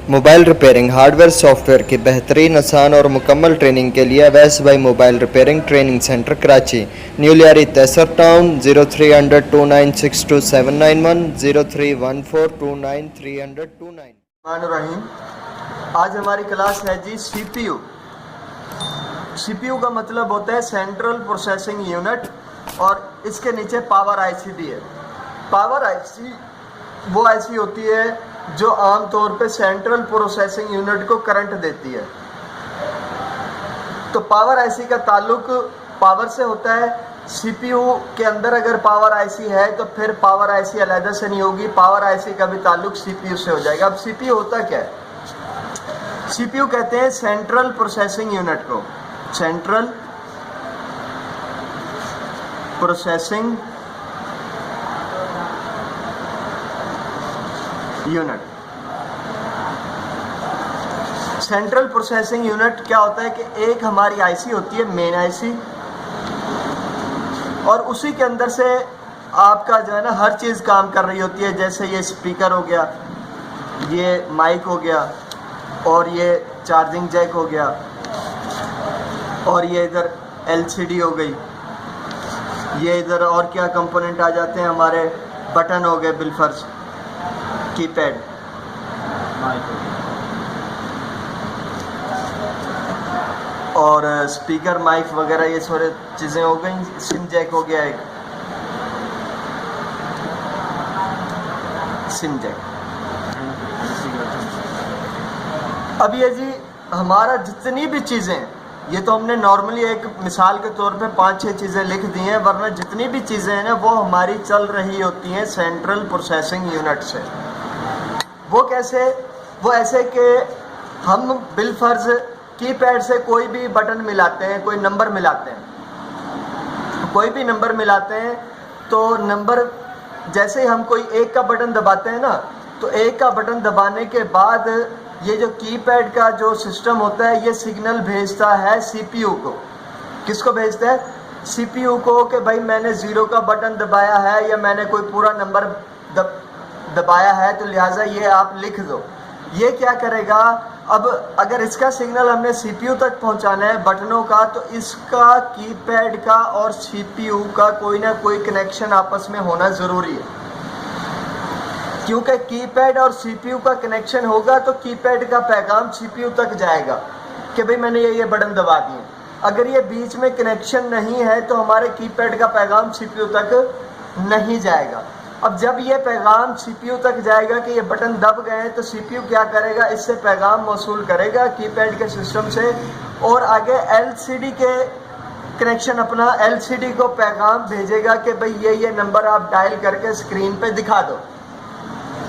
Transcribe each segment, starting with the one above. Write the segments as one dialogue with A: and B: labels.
A: Mobile repairing hard where soft where کی بہترین آسان اور مکمل ٹریننگ کے لیے اویس بھائی mobile repairing training centre Karachi, new Lyari Taiser town, 0300296291 0314293029۔
B: الرحیم، آج ہماری کلاس ہے جی سی P you. C P you کا مطلب ہوتا ہے سینٹرل پروسیسنگ یونٹ، اور اس کے نیچے پاور آئی سی بھی ہے۔ پاور آئی سی وہ ایسی ہوتی ہے جو عام طور پہ سینٹرل پروسیسنگ یونٹ کو کرنٹ دیتی ہے۔ تو پاور آئی سی کا تعلق پاور سے ہوتا ہے۔ سی پی یو کے اندر اگر پاور آئی سی ہے تو پھر پاور آئی سی علیحدہ سے نہیں ہوگی، پاور آئی سی کا بھی تعلق سی پی یو سے ہو جائے گا۔ اب سی پی یو ہوتا کیا ہے؟ سی پی یو کہتے ہیں سینٹرل پروسیسنگ یونٹ کو، central processing unit. Central processing unit کیا ہوتا ہے کہ ایک ہماری آئی سی ہوتی ہے، مین آئی سی، اور اسی کے اندر سے آپ کا جو ہے نا ہر چیز کام کر رہی ہوتی ہے، جیسے یہ اسپیکر ہو گیا، یہ مائک ہو گیا، اور یہ چارجنگ جیک ہو گیا، اور یہ ادھر ایل سی ڈی ہو گئی، یہ ادھر اور کیا کمپوننٹ آ جاتے ہیں ہمارے، بٹن ہو گئے بالفرض، کی پیڈ، اور اسپیکر، مائک وغیرہ، یہ سارے چیزیں ہو گئیں۔ سم جیک ہو گیا، ایک سم جیک۔ اب یہ جی ہمارا جتنی بھی چیزیں، یہ تو ہم نے نارملی ایک مثال کے طور پہ 5-6 چیزیں لکھ دی ہیں، ورنہ جتنی بھی چیزیں ہیں نا وہ ہماری چل رہی ہوتی ہیں سینٹرل پروسیسنگ یونٹ سے۔ وہ کیسے؟ وہ ایسے کہ ہم بالفرض کی پیڈ سے کوئی بھی بٹن ملاتے ہیں، کوئی نمبر ملاتے ہیں، کوئی بھی نمبر ملاتے ہیں، تو نمبر جیسے ہی ہم کوئی ایک کا بٹن دباتے ہیں نا، تو ایک کا بٹن دبانے کے بعد یہ جو کی پیڈ کا جو سسٹم ہوتا ہے یہ سگنل بھیجتا ہے سی پی یو کو۔ کس کو بھیجتا ہے؟ سی پی یو کو، کہ بھائی میں نے 0 کا بٹن دبایا ہے، یا میں نے کوئی پورا نمبر دبایا ہے، تو لہٰذا یہ آپ لکھ دو۔ یہ کیا کرے گا؟ اب اگر اس کا سگنل ہم نے سی پی یو تک پہنچانا ہے بٹنوں کا، تو اس کا کی پیڈ کا اور سی پی یو کا کوئی نہ کوئی کنیکشن آپس میں ہونا ضروری ہے، کیونکہ کی پیڈ اور سی پی یو کا کنیکشن ہوگا تو کی پیڈ کا پیغام سی پی یو تک جائے گا کہ بھئی میں نے یہ بٹن دبا دیے۔ اگر یہ بیچ میں کنیکشن نہیں ہے تو ہمارے کی پیڈ کا پیغام سی پی یو تک نہیں جائے گا۔ اب جب یہ پیغام سی پی یو تک جائے گا کہ یہ بٹن دب گئے ہیں، تو سی پی یو کیا کرے گا؟ اس سے پیغام موصول کرے گا کی پیڈ کے سسٹم سے، اور آگے ایل سی ڈی کے کنیکشن، اپنا ایل سی ڈی کو پیغام بھیجے گا کہ بھئی یہ نمبر آپ ڈائل کر کے اسکرین پہ دکھا دو۔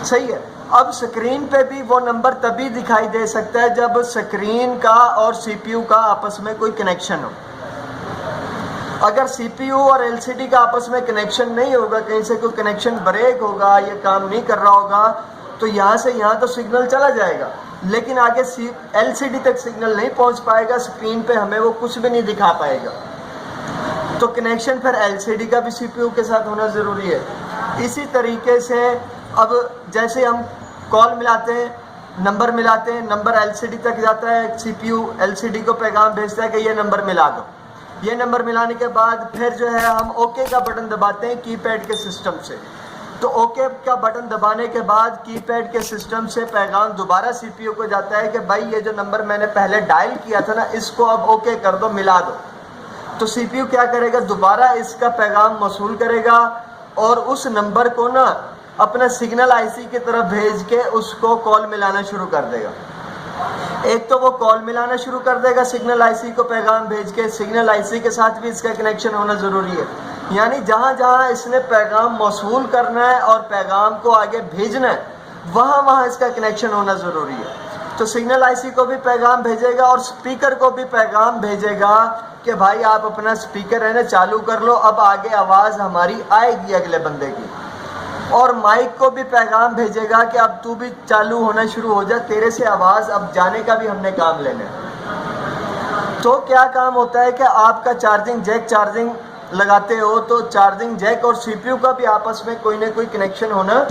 B: صحیح ہے؟ اب اسکرین پہ بھی وہ نمبر تبھی دکھائی دے سکتا ہے جب اسکرین کا اور سی پی یو کا آپس میں کوئی کنیکشن ہو۔ اگر سی پی یو اور ایل سی ڈی کا آپس میں کنیکشن نہیں ہوگا، کہیں سے کوئی کنیکشن بریک ہوگا، یہ کام نہیں کر رہا ہوگا، تو یہاں سے یہاں تو سگنل چلا جائے گا، لیکن آگے ایل سی ڈی تک سگنل نہیں پہنچ پائے گا، اسکرین پہ ہمیں وہ کچھ بھی نہیں دکھا پائے گا۔ تو کنیکشن پھر ایل سی ڈی کا بھی سی پی یو کے ساتھ ہونا ضروری ہے۔ اسی طریقے سے اب جیسے ہم کال ملاتے ہیں، نمبر ملاتے ہیں، نمبر ایل سی ڈی تک جاتا ہے، C P U L C D کو پیغام بھیجتا ہے کہ یہ نمبر ملا دو۔ یہ نمبر ملانے کے بعد پھر جو ہے ہم اوکے کا بٹن دباتے ہیں کی پیڈ کے سسٹم سے، تو اوکے کا بٹن دبانے کے بعد کی پیڈ کے سسٹم سے پیغام دوبارہ سی پی یو کو جاتا ہے کہ بھائی یہ جو نمبر میں نے پہلے ڈائل کیا تھا نا، اس کو اب اوکے کر دو، ملا دو۔ تو سی پی یو کیا کرے گا؟ دوبارہ اس کا پیغام موصول کرے گا، اور اس نمبر کو نا اپنا سگنل آئی سی کی طرف بھیج کے اس کو کال ملانا شروع کر دے گا۔ ایک تو وہ کال ملانا شروع کر دے گا سگنل آئی سی کو پیغام بھیج کے، سگنل آئی سی کے ساتھ بھی اس کا کنیکشن ہونا ضروری ہے، یعنی جہاں جہاں اس نے پیغام موصول کرنا ہے اور پیغام کو آگے بھیجنا ہے، وہاں وہاں اس کا کنیکشن ہونا ضروری ہے۔ تو سگنل آئی سی کو بھی پیغام بھیجے گا اور اسپیکر کو بھی پیغام بھیجے گا کہ بھائی آپ اپنا اسپیکر ہے نا چالو کر لو، اب آگے آواز ہماری آئے گی اگلے بندے کی، اور مائک کو بھی پیغام بھیجے گا کہ اب تو بھی چالو ہونا شروع ہو جا، تیرے سے آواز اب جانے کا بھی ہم نے کام لینا ہے۔ تو کیا کام ہوتا ہے کہ آپ کا چارجنگ جیک چارجنگ لگاتے ہو تو چارجنگ جیک اور سی پی یو کا بھی آپس میں کوئی نہ کوئی کنیکشن ہونا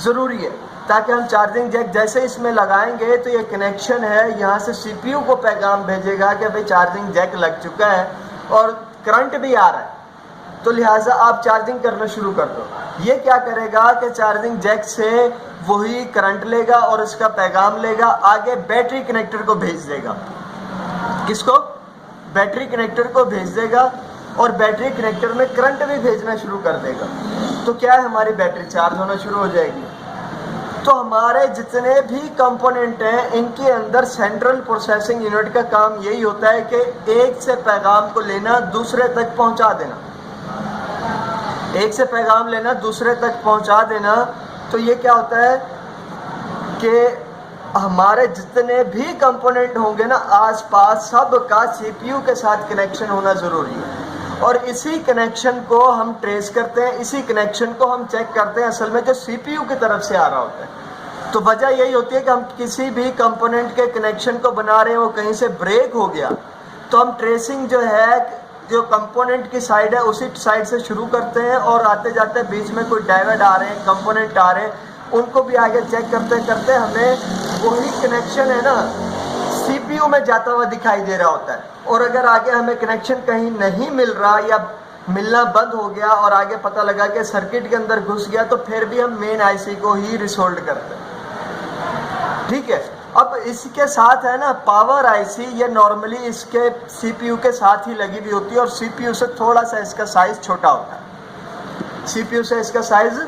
B: ضروری ہے۔ تاکہ ہم چارجنگ جیک جیسے اس میں لگائیں گے تو یہ کنیکشن ہے یہاں سے سی پی یو کو پیغام بھیجے گا کہ بھئی چارجنگ جیک لگ چکا ہے اور کرنٹ بھی آ رہا ہے، تو لہٰذا آپ چارجنگ کرنا شروع کر دو۔ یہ کیا کرے گا کہ چارجنگ جیک سے وہی کرنٹ لے گا اور اس کا پیغام لے گا، آگے بیٹری کنیکٹر کو بھیج دے گا۔ کس کو؟ بیٹری کنیکٹر کو بھیج دے گا، اور بیٹری کنیکٹر میں کرنٹ بھی بھیجنا شروع کر دے گا، تو کیا ہے ہماری بیٹری چارج ہونا شروع ہو جائے گی۔ تو ہمارے جتنے بھی کمپوننٹ ہیں ان کے اندر سینٹرل پروسیسنگ یونٹ کا کام یہی ہوتا ہے کہ ایک سے پیغام کو لینا دوسرے تک پہنچا دینا، ایک سے پیغام لینا دوسرے تک پہنچا دینا۔ تو یہ کیا ہوتا ہے کہ ہمارے جتنے بھی کمپوننٹ ہوں گے نا آس پاس، سب کا سی پی یو کے ساتھ کنیکشن ہونا ضروری ہے، اور اسی کنیکشن کو ہم ٹریس کرتے ہیں، اسی کنیکشن کو ہم چیک کرتے ہیں اصل میں جو سی پی یو کی طرف سے آ رہا ہوتا ہے۔ تو وجہ یہی ہوتی ہے کہ ہم کسی بھی کمپوننٹ کے کنیکشن کو بنا رہے ہیں، وہ کہیں سے بریک ہو گیا تو ہم ٹریسنگ جو ہے جو کمپوننٹ کی سائڈ ہے اسی سائڈ سے شروع کرتے ہیں، اور آتے جاتے بیچ میں کوئی ڈائیوڈ آ رہے ہیں، کمپوننٹ آ رہے ہیں، ان کو بھی آگے چیک کرتے کرتے ہمیں وہی کنیکشن ہے نا سی پی یو میں جاتا ہوا دکھائی دے رہا ہوتا ہے۔ اور اگر آگے ہمیں کنیکشن کہیں نہیں مل رہا یا ملنا بند ہو گیا اور آگے پتہ لگا کہ سرکٹ کے اندر گھس گیا، تو پھر بھی ہم مین آئی سی کو ہی ریسولڈ کرتے ہیں۔ ٹھیک ہے، اب اس کے ساتھ ہے نا پاور آئی سی، یہ نارملی اس کے سی پی یو کے ساتھ ہی لگی ہوئی ہوتی ہے، اور سی پی یو سے تھوڑا سا اس کا سائز چھوٹا ہوتا ہے، سی پی یو سے اس کا سائز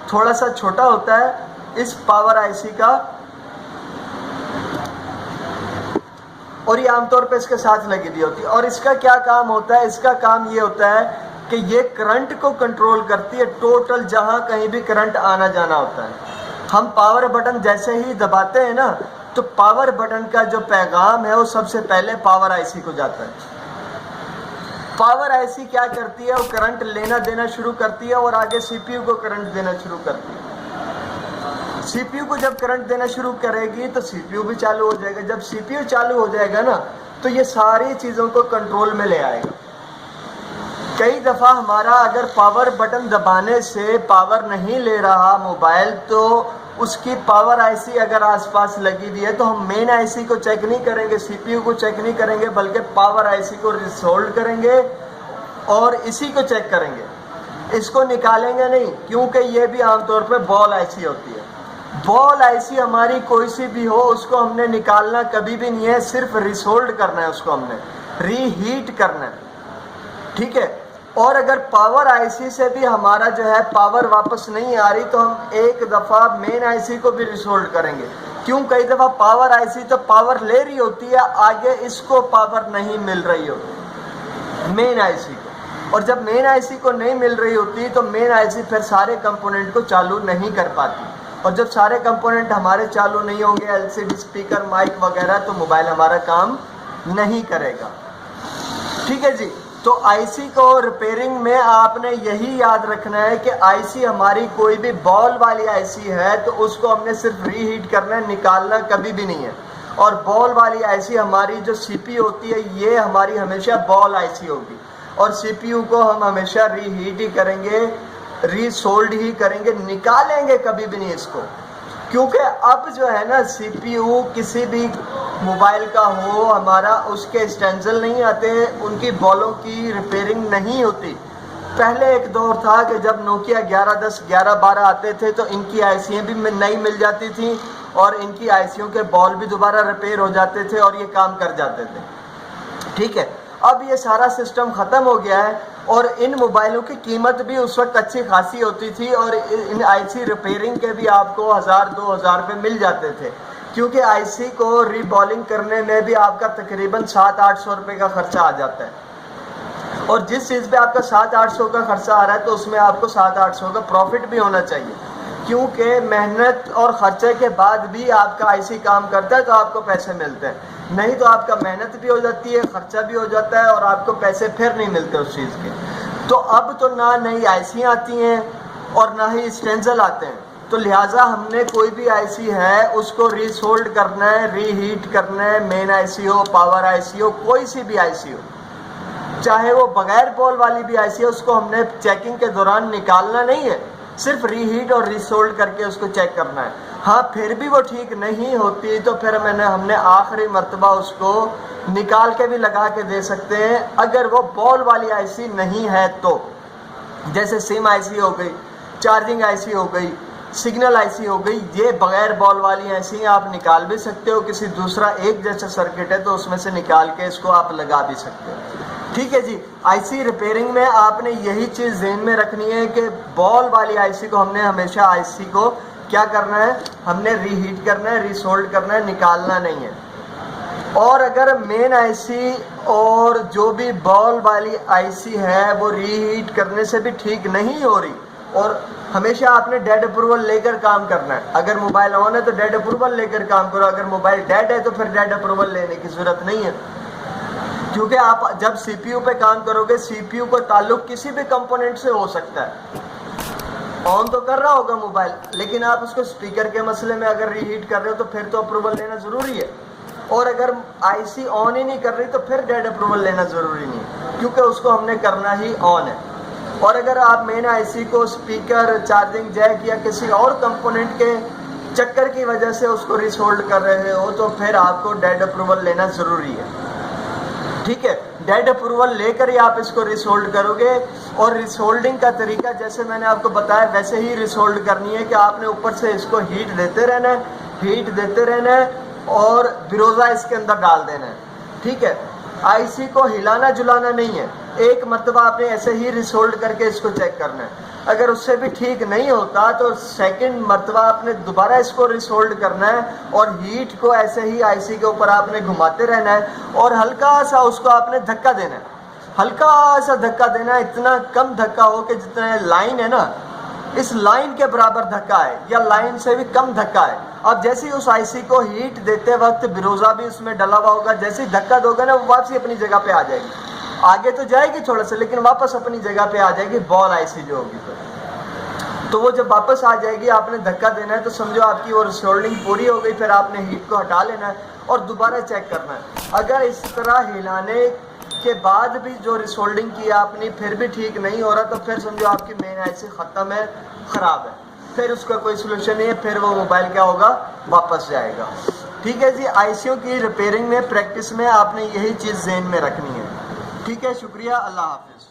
B: تھوڑا سا چھوٹا ہوتا ہے اس پاور آئی سی کا، اور یہ عام طور پہ اس کے ساتھ لگی ہوئی ہوتی ہے۔ اور اس کا کیا کام ہوتا ہے؟ اس کا کام یہ ہوتا ہے کہ یہ کرنٹ کو کنٹرول کرتی ہے، ٹوٹل جہاں کہیں بھی کرنٹ آنا جانا ہوتا ہے۔ ہم پاور بٹن جیسے ہی دباتے ہیں نا تو پاور بٹن کا جو پیغام ہے وہ سب سے پہلے پاور آئی سی کو جاتا ہے۔ پاور آئی سی کیا کرتی ہے؟ وہ کرنٹ لینا دینا شروع کرتی ہے اور آگے سی پی یو کو کرنٹ دینا شروع کرتی ہے۔ سی پی یو کو جب کرنٹ دینا شروع کرے گی تو سی پی یو بھی چالو ہو جائے گا۔ جب سی پی یو چالو ہو جائے گا نا تو یہ ساری چیزوں کو کنٹرول میں لے آئے گا۔ کئی دفعہ ہمارا اگر پاور بٹن دبانے سے پاور نہیں لے رہا موبائل، تو اس کی پاور آئی سی اگر آس پاس لگی ہوئی ہے تو ہم مین آئی سی کو چیک نہیں کریں گے، سی پی یو کو چیک نہیں کریں گے، بلکہ پاور آئی سی کو ریسولڈ کریں گے اور اسی کو چیک کریں گے، اس کو نکالیں گے نہیں، کیونکہ یہ بھی عام طور پہ بال آئی سی ہوتی ہے۔ بال آئی سی ہماری کوئی سی بھی ہو، اس کو ہم نے نکالنا کبھی بھی نہیں ہے، صرف ریسولڈ کرنا ہے، اس کو ہم نے ری ہیٹ کرنا ہے۔ ٹھیک ہے، اور اگر پاور آئی سی سے بھی ہمارا جو ہے پاور واپس نہیں آ رہی تو ہم ایک دفعہ مین آئی سی کو بھی ریسولڈ کریں گے، کیوں؟ کئی دفعہ پاور آئی سی تو پاور لے رہی ہوتی ہے، آگے اس کو پاور نہیں مل رہی ہوتی مین آئی سی کو، اور جب مین آئی سی کو نہیں مل رہی ہوتی تو مین آئی سی پھر سارے کمپوننٹ کو چالو نہیں کر پاتی، اور جب سارے کمپوننٹ ہمارے چالو نہیں ہوں گے، L C D, speaker, mic وغیرہ، تو موبائل ہمارا کام نہیں کرے گا۔ ٹھیک ہے جی، تو آئی سی کو ریپیئرنگ میں آپ نے یہی یاد رکھنا ہے کہ آئی سی ہماری کوئی بھی بال والی آئی سی ہے تو اس کو ہم نے صرف ری ہیٹ کرنا ہے، نکالنا کبھی بھی نہیں ہے، اور بال والی آئی سی ہماری جو سی پی یو ہوتی ہے یہ ہماری ہمیشہ بال آئی سی ہوگی، اور سی پی یو کو ہم ہمیشہ ری ہیٹ ہی کریں گے، ری سولڈ ہی کریں گے، نکالیں گے کبھی بھی نہیں اس کو، کیونکہ اب جو ہے نا سی پی یو کسی بھی موبائل کا ہو ہمارا، اس کے اسٹینزل نہیں آتے، ان کی بالوں کی ریپیئرنگ نہیں ہوتی۔ پہلے ایک دور تھا کہ جب نوکیا 1110 1112 آتے تھے تو ان کی آئی سییں بھی نئی مل جاتی تھیں، اور ان کی آئی سیوں کے بال بھی دوبارہ ریپیئر ہو جاتے تھے اور یہ کام کر جاتے تھے۔ ٹھیک ہے، اب یہ سارا سسٹم ختم ہو گیا ہے، اور ان موبائلوں کی قیمت بھی اس وقت اچھی خاصی ہوتی تھی، اور ان آئی سی ریپیئرنگ کے بھی آپ کو 1000 2000 روپے مل جاتے تھے، کیونکہ آئی سی کو ری بالنگ کرنے میں بھی آپ کا تقریباً 700-800 روپے کا خرچہ آ جاتا ہے، اور جس چیز پہ آپ کا 700-800 کا خرچہ آ رہا ہے تو اس میں آپ کو 700-800 کا پروفٹ بھی ہونا چاہیے، کیونکہ محنت اور خرچے کے بعد بھی آپ کا آئی سی کام کرتا ہے تو آپ کو پیسے ملتے ہیں، نہیں تو آپ کا محنت بھی ہو جاتی ہے، خرچہ بھی ہو جاتا ہے، اور آپ کو پیسے پھر نہیں ملتے اس چیز کے۔ تو اب تو نہ نئی آئی سی آتی ہیں اور نہ ہی اسٹینزل آتے ہیں، تو لہٰذا ہم نے کوئی بھی آئی سی ہے اس کو ری سولڈ کرنا ہے، ری ہیٹ کرنا ہے، مین آئی سی ہو، پاور آئی سی ہو، کوئی سی بھی آئی سی ہو، چاہے وہ بغیر بال والی بھی آئی سی ہے، اس کو ہم نے چیکنگ کے دوران نکالنا نہیں ہے، صرف ری ہیٹ اور ری سولڈ کر کے اس کو چیک کرنا ہے۔ ہاں پھر بھی وہ ٹھیک نہیں ہوتی تو پھر ہم نے آخری مرتبہ اس کو نکال کے بھی لگا کے دے سکتے ہیں، اگر وہ بال والی آئی سی نہیں ہے تو، جیسے سم آئی سی ہو گئی، چارجنگ آئی سی ہو گئی، سگنل آئی سی ہو گئی، یہ بغیر بال والی آئی سی آپ نکال بھی سکتے ہو، کسی دوسرا ایک جیسا سرکٹ ہے تو اس میں سے نکال کے اس کو آپ لگا بھی سکتے ہو. ٹھیک ہے جی. آئی سی ریپیئرنگ میں آپ نے یہی چیز ذہن میں رکھنی ہے کہ بال والی آئی سی کو ہم نے ہمیشہ آئی سی کو کیا کرنا ہے، ہم نے ری ہیٹ کرنا ہے، ریسولڈ کرنا ہے، نکالنا نہیں ہے. اور اگر مین آئی سی اور جو بھی بال والی آئی سی ہے وہ ری ہیٹ کرنے سے بھی ٹھیک نہیں ہو رہی، اور ہمیشہ آپ نے ڈیڈ اپروول لے کر کام کرنا ہے. اگر موبائل آن ہے تو ڈیڈ اپروول لے کر کام کرو، اگر موبائل ڈیڈ ہے تو پھر ڈیڈ اپروول لینے کی ضرورت نہیں ہے، کیونکہ آپ جب سی پی یو پہ کام کرو گے سی پی یو کا تعلق کسی بھی کمپوننٹ سے ہو سکتا ہے. آن تو کر رہا ہوگا موبائل، لیکن آپ اس کو اسپیکر کے مسئلے میں اگر ری ہیٹ کر رہے ہو تو پھر تو اپروول لینا ضروری ہے. اور اگر آئی سی آن ہی نہیں کر رہی تو پھر ڈیڈ اپروول لینا ضروری نہیں ہے، کیونکہ اس کو ہم نے کرنا ہی آن ہے. اور اگر آپ مین آئی سی کو اسپیکر، چارجنگ جیک یا کسی اور کمپوننٹ کے چکر کی وجہ سے اس کو ریسولڈ کر رہے ہو تو پھر آپ کو ڈیڈ اپروول لینا ضروری ہے. ٹھیک ہے. ڈیڈ اپروول لے کر ہی آپ اس کو ریسولڈ کرو گے. اور ریسولڈنگ کا طریقہ جیسے میں نے آپ کو بتایا ویسے ہی ریسولڈ کرنی ہے کہ آپ نے اوپر سے اس کو ہیٹ دیتے رہنا ہے، ہیٹ دیتے رہنا ہے اور بروزہ اس کے اندر ڈال دینا ہے. ٹھیک ہے. آئی سی کو ہلانا جلانا نہیں ہے، ایک مرتبہ آپ نے ایسے ہی ریسولڈ کر کے اس کو چیک کرنا ہے. اگر اس سے بھی ٹھیک نہیں ہوتا تو سیکنڈ مرتبہ آپ نے دوبارہ اس کو ریسولڈ کرنا ہے اور ہیٹ کو ایسے ہی آئی سی کے اوپر آپ نے گھماتے رہنا ہے اور ہلکا سا اس کو آپ نے دھکا دینا ہے. ہلکا سا دھکا دینا ہے، اتنا کم دھکا ہو کہ جتنا لائن ہے نا اس لائن کے برابر دھکا ہے یا لائن سے بھی کم دھکا ہے. اب جیسے ہی اس آئی سی کو ہیٹ دیتے وقت بروزہ بھی اس میں ڈلا ہوا ہوگا، جیسے ہی دھکا دو گے نا وہ واپسی اپنی جگہ پہ آ جائے گی. آگے تو جائے گی تھوڑا سا لیکن واپس اپنی جگہ پہ آ جائے گی بال آئی سی جو ہوگی. تو وہ جب واپس آ جائے گی آپ نے دھکا دینا ہے تو سمجھو آپ کی وہ ریسولڈنگ پوری ہو گئی. پھر آپ نے ہیٹ کو ہٹا لینا ہے اور دوبارہ چیک کرنا ہے. اگر اس طرح ہلانے کے بعد بھی جو ریسولڈنگ کی آپ نے پھر بھی ٹھیک نہیں ہو رہا تو پھر سمجھو آپ کی مین آئی سی ختم ہے، خراب ہے، پھر اس کا کوئی سلوشن نہیں ہے، پھر وہ موبائل کیا ہوگا، واپس جائے گا. ٹھیک ہے جی. آئی سیوں کی ریپیئرنگ میں پریکٹس میں آپ نے یہی چیز ذہن میں رکھنی ہے. ٹھیک ہے. شکریہ. اللہ حافظ.